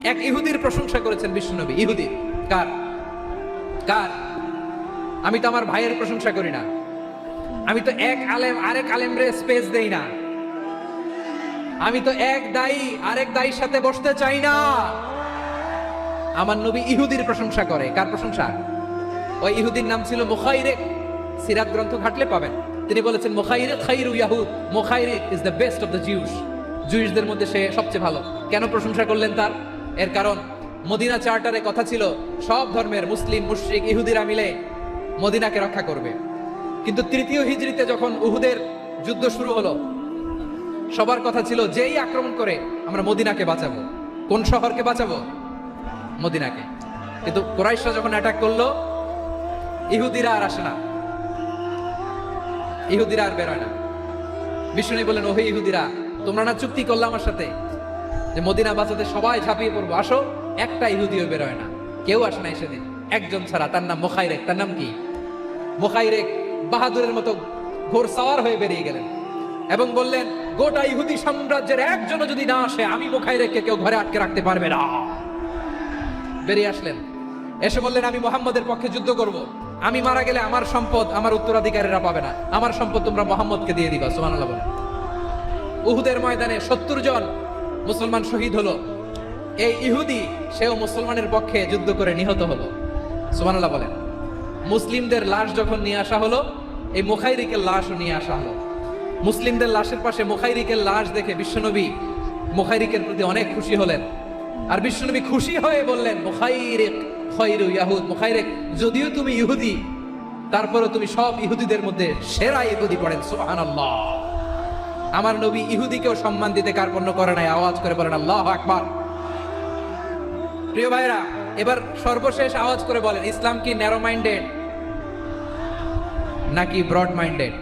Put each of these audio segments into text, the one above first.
এক ইহুদির প্রশংসা করেছেন বিশ্বনবী। ইহুদি কার? কার? আমি তো আমার ভাইয়ের প্রশংসা করি না, আমি তো এক আলেম আরেক আলেমরে স্পেস দেই না, আমি তো এক দায়ী আরেক দায়ীর সাথে বসতে চাই না। আমার নবী ইহুদির প্রশংসা করে। কার প্রশংসা? ওই ইহুদির নাম ছিল মুখাইরিক। সিরাত গ্রন্থ ঘাটলে পাবেন। তিনি বলেছেন মুখাইরিক খাইরু ইয়াহুদ, Mukhayriq is the best of the Jews. জুইসদের মধ্যে সে সবচেয়ে ভালো। কেন প্রশংসা করলেন তার? এর কারণ মদিনা চার্টারে কথা ছিল সব ধর্মের মুসলিম মুশরিক ইহুদিরা মিলে মদিনাকে রক্ষা করবে। কিন্তু তৃতীয় হিজরিতে যখন উহুদের যুদ্ধ শুরু হলো, সবার কথা ছিল যেই আক্রমণ করে আমরা মদিনাকে বাঁচাবো। কোন শহরকে বাঁচাবো? মদিনাকে। কিন্তু কুরাইশরা যখন অ্যাটাক করলো, ইহুদিরা আর আসে না, ইহুদিরা আর বেরোয় না। বিষ্ণু বললেন, ওহে ইহুদিরা, তোমরা না চুক্তি করলে আমার সাথে যে মদিনা বাঁচাতে সবাই ঝাঁপিয়ে পড়বো, আসো। একটা ইহুদিও বেরোয় না, কেউ আসে নাই সেদিন, একজন ছাড়া। তার নাম মুখাইরেক। তার নাম কি? মুখাইরেক বাহাদুরের মতো ঘোর সাওয়ার হয়ে বেরিয়ে গেলেন এবং বললেন, গোটা ইহুদি সাম্রাজ্যের একজনও যদি না আসে, আমি মুখাইরেককে কেউ ঘরে আটকে রাখতে পারবে না। বেরিয়ে আসলেন, এসে বললেন, আমি মুহাম্মদের পক্ষে যুদ্ধ করব। আমি মারা গেলে আমার সম্পদ আমার উত্তরাধিকারীরা পাবে না, আমার সম্পদ তোমরা মুহাম্মদকে দিয়ে দিবা। সুবহানাল্লাহ বলেন। উহুদের ময়দানে 70 জন মুসলমান শহীদ হলো। এই ইহুদি সেও মুসলমানের পক্ষে যুদ্ধ করে নিহত হলো। সুবহানাল্লাহ বলেন। মুসলিমদের লাশ যখন নিয়ে আসা হলো, এই মুখাইরিকের লাশও নিয়ে আসা হলো। মুসলিমদের লাশের পাশে মুখাইরিকের লাশ দেখে বিশ্বনবী মুখাইরিকের প্রতি অনেক খুশি হলেন। আর বিশ্বনবী খুশি হয়ে বললেন, মুখাইরিক খায়রু ইয়াহুদ। মুখাইরিক, যদিও তুমি ইহুদি, তারপরে তুমি সব ইহুদিদের মধ্যে সেরা ইহুদি। পড়েন সুবহানাল্লাহ। আমার নবী ইহুদিকেও সম্মান দিতে কার্পণ্য করে নাই। আওয়াজ করে বলেন আল্লাহু আকবার। প্রিয় ভাইরা, এবার সর্বশেষ আওয়াজ করে বলেন, ইসলাম কি ন্যারো মাইন্ডেড নাকি ব্রড মাইন্ডেড?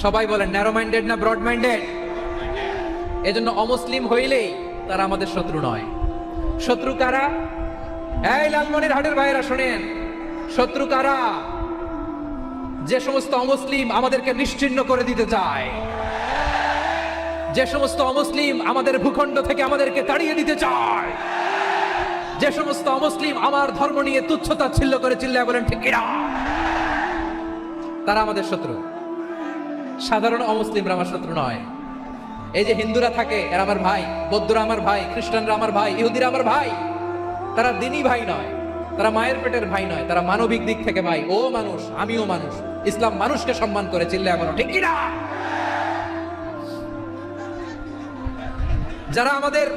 সবাই বলেন, ন্যারো মাইন্ডেড না ব্রড মাইন্ডেড? এজন্য অমুসলিম হইলেই তারা আমাদের শত্রু নয়। শত্রু কারা? এই লালমনিরহাটের ভাইরা শুনেন, শত্রু কারা? যে সমস্ত অমুসলিম আমাদেরকে নিশ্চিহ্ন করে দিতে চায়, যে সমস্ত অমুসলিম আমাদের ভূখণ্ড থেকে আমাদেরকে তাড়িয়ে দিতে চায়, যে সমস্ত অমুসলিম আমার ধর্ম নিয়ে তুচ্ছতাচ্ছিল্য করে চিল্লায় বলেন ঠিক কিনা, তারা আমাদের শত্রু। সাধারণ অমুসলিমরা আমার শত্রু নয়। এই যে হিন্দুরা থাকে, এরা আমার ভাই, বৌদ্ধরা আমার ভাই, খ্রিস্টানরা আমার ভাই, ইহুদিরা আমার ভাই। তারা দিনই ভাই নয়, তারা মায়ের পেটের ভাই নয়, তারা মানবিক দিক থেকে ভাই। ও মানুষ, আমিও মানুষ। ইসলাম মানুষকে সম্মান করে, চিল্লায় বলো ঠিক কিনা। যারা আমাদের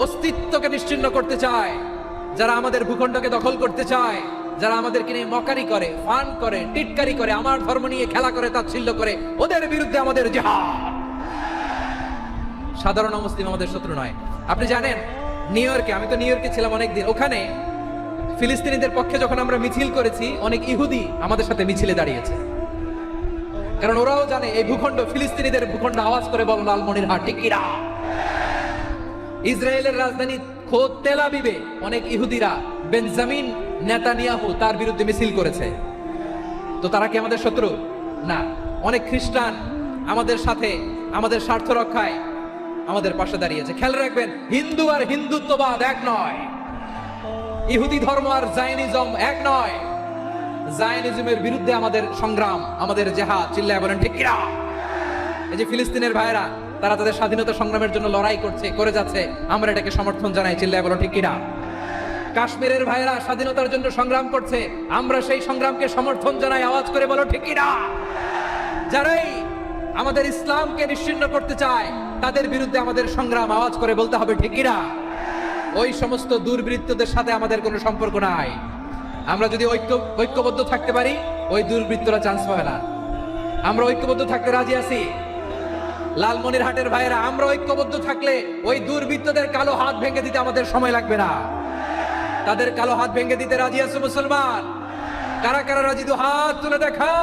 অস্তিত্বকে নিশ্চিহ্ন করতে চায়, যারা আমাদের ভূখণ্ডকে দখল করতে চায়, যারা আমাদেরকে নিয়ে মকারি করে, ফান করে, টিটকারি করে, আমার ধর্ম নিয়ে খেলা করে, তাচ্ছিল্য করে, ওদের বিরুদ্ধে আমাদের জিহাদ। সাধারণ মুসলিম আমাদের শত্রু নয়। আপনি জানেন নিউ ইয়র্কে, আমি তো নিউ ইয়র্কে ছিলাম অনেকদিন, ওখানে ফিলিস্তিনিদের পক্ষে যখন আমরা মিছিল করেছি, অনেক ইহুদি আমাদের সাথে মিছিলে দাঁড়িয়েছে। কারণ ওরাও জানে এই ভূখণ্ড ফিলিস্তিনিদের ভূখণ্ড। আওয়াজ করে বলো লালমনিরহাট ঠিক কিনা। ইসরায়েলের রাজধানী খোদ তেল আবিবে অনেক ইহুদিরা বেঞ্জামিন নেতানিয়াহু তার বিরুদ্ধে মিছিল করেছে। তো তারা কি আমাদের শত্রু? না। অনেক খ্রিস্টান আমাদের সাথে আমাদের স্বার্থ রক্ষায় আমাদের পাশে দাঁড়িয়েছে। খেয়াল রাখবেন, হিন্দু আর হিন্দুত্ববাদ এক নয়, ইহুদি ধর্ম আর জায়নিজম এক নয়। জায়নিজমের বিরুদ্ধে আমাদের সংগ্রাম, আমাদের জেহাদ, চিল্লায় বলেন ঠিক কিনা। এই যে ফিলিস্তিনের ভাইরা, তারা তাদের স্বাধীনতা সংগ্রামের জন্য লড়াই করছে, করে যাচ্ছে, আমরা এটাকে সমর্থন জানাই, চিল্লায় বলো ঠিক কিনা। কাশ্মীরের ভাইরা স্বাধীনতার জন্য সংগ্রাম করছে, আমরা সেই সংগ্রামকে সমর্থন জানাই, আওয়াজ করে বলো ঠিক কিনা। যারাই আমাদের ইসলামকে নিশ্চিহ্ন করতে চায়, তাদের বিরুদ্ধে আমাদের সংগ্রাম, আওয়াজ করে বলতে হবে ঠিক কিনা। ওই সমস্ত দুর্বৃত্তদের সাথে আমাদের কোনো সম্পর্ক নাই। আমরা যদি ঐক্যবদ্ধ থাকতে পারি, ওই দুর্বৃত্তরা চান্স পাবে না। আমরা ঐক্যবদ্ধ থাকতে রাজি আছি। লালমনিরহাটের ভাইয়েরা, আমরা ঐক্যবদ্ধ থাকলে ওই দুর্বৃত্তদের কালো হাত ভেঙে দিতে আমাদের সময় লাগবে না। তাদের কালো হাত ভেঙে দিতে রাজি আছে মুসলমান? কারা কারা রাজি? দু হাত তুলে দেখা।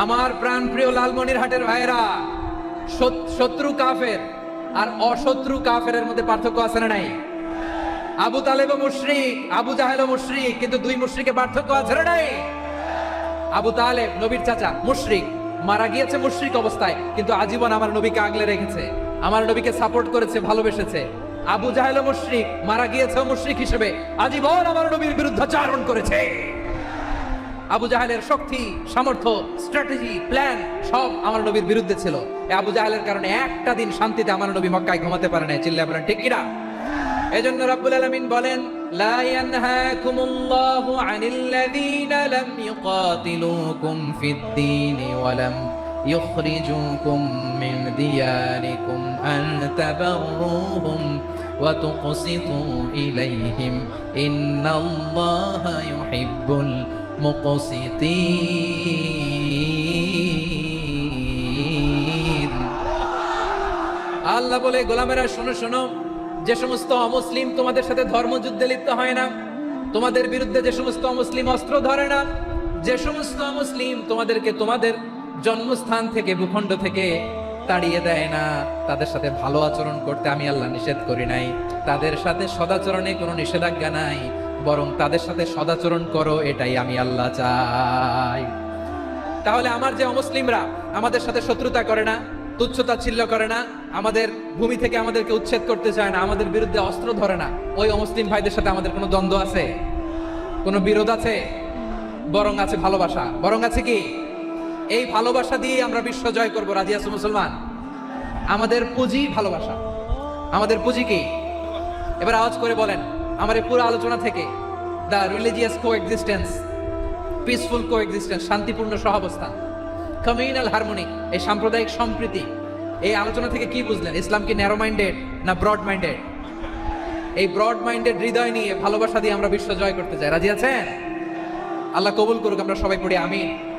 আমার প্রাণ প্রিয় লালমনিরহাটের ভাইয়েরা, শত্রু কাফের আর অশত্রু কাফেরের মধ্যে পার্থক্য আছে না নাই? আবু তালেব মুশরিক, আবু জাহেল মুশরিক, কিন্তু দুই মুশরিকে পার্থক্য আছে না নাই? আবু তালেব নবীর চাচা মুশরিক, মারা গিয়েছে মুশরিক অবস্থায়, কিন্তু আজীবন আমার নবীকে আগলে রেখেছে, আমার নবীকে সাপোর্ট করেছে, ভালোবেসেছে। আবু জাহেল মুশরিক, মারা গিয়েছে মুশরিক হিসেবে, আজীবন আমার নবীর বিরুদ্ধাচারণ করেছে। আবু জাহেলের শক্তি, সামর্থ্য, স্ট্র্যাটেজি, প্ল্যান সব আমার নবীর বিরুদ্ধে ছিল। এই আবু জাহেলের কারণে একটা দিন শান্তিতে আমার নবী মক্কায় ঘুমাতে পারে না। চিল্লায়ে বলেন ঠিক কিনা? এজন্য রাব্বুল আলামিন বলেন, লা ইয়ানহাকুমুল্লাহু আনিল্লাযীনা লাম ইউকাতিলুকুম ফিদ-দীনি ওয়া লাম ইখরিজুকুম মিন দিয়ারিকুম আন তাবাররুহুম ওয়া তুকসিতু ইলাইহিম ইন্নাল্লাহা ইউহিব্বুল মুকসিতিন। আল্লাহ বলে, গোলামেরা শোনো শোনো, যে সমস্ত অমুসলিম তোমাদের সাথে ধর্মযুদ্ধে লিপ্ত হয় না, তোমাদের বিরুদ্ধে যে সমস্ত অমুসলিম অস্ত্র ধরে না, যে সমস্ত অমুসলিম তোমাদেরকে তোমাদের জন্মস্থান থেকে, ভূখণ্ড থেকে তাড়িয়ে দেয় না, তাদের সাথে ভালো আচরণ করতে আমি আল্লাহ নিষেধ করি নাই। তাদের সাথে সদাচরণে কোনো নিষেধাজ্ঞা নাই, বরং তাদের সাথে সদাচরণ করো, এটাই আমি আল্লাহ চাই। তাহলে আমার যে অমুসলিমরা আমাদের সাথে শত্রুতা করে না, তুচ্ছতাচ্ছিল্য করে না, আমাদের ভূমি থেকে আমাদেরকে উচ্ছেদ করতে চায় না, আমাদের বিরুদ্ধে অস্ত্র ধরে না, ওই অমুসলিম ভাইদের সাথে আমাদের কোনো দ্বন্দ্ব আছে? কোনো বিরোধ আছে? বরং আছে ভালোবাসা। বরং আছে কি? এই ভালোবাসা দিয়ে আমরা বিশ্ব জয় করবো। রাজি আছো মুসলমান? আমাদের পুঁজি ভালোবাসা। আমাদের পুঁজি কি? এবার আওয়াজ করে বলেন আমার এই পুরো আলোচনা থেকে, the religious coexistence, peaceful coexistence, শান্তিপূর্ণ সহাবস্থান, কমিউনাল হারমোনি, এই সাম্প্রদায়িক সম্প্রীতি, এই আলোচনা থেকে কি বুঝলেন? ইসলাম কি ন্যারো মাইন্ডেড না ব্রড মাইন্ডেড? এই ব্রড মাইন্ডেড হৃদয় নিয়ে, ভালোবাসা দিয়ে আমরা বিশ্ব জয় করতে চাই। রাজি আছেন? আল্লাহ কবুল করুক। আমরা সবাই পড়ি আমিন।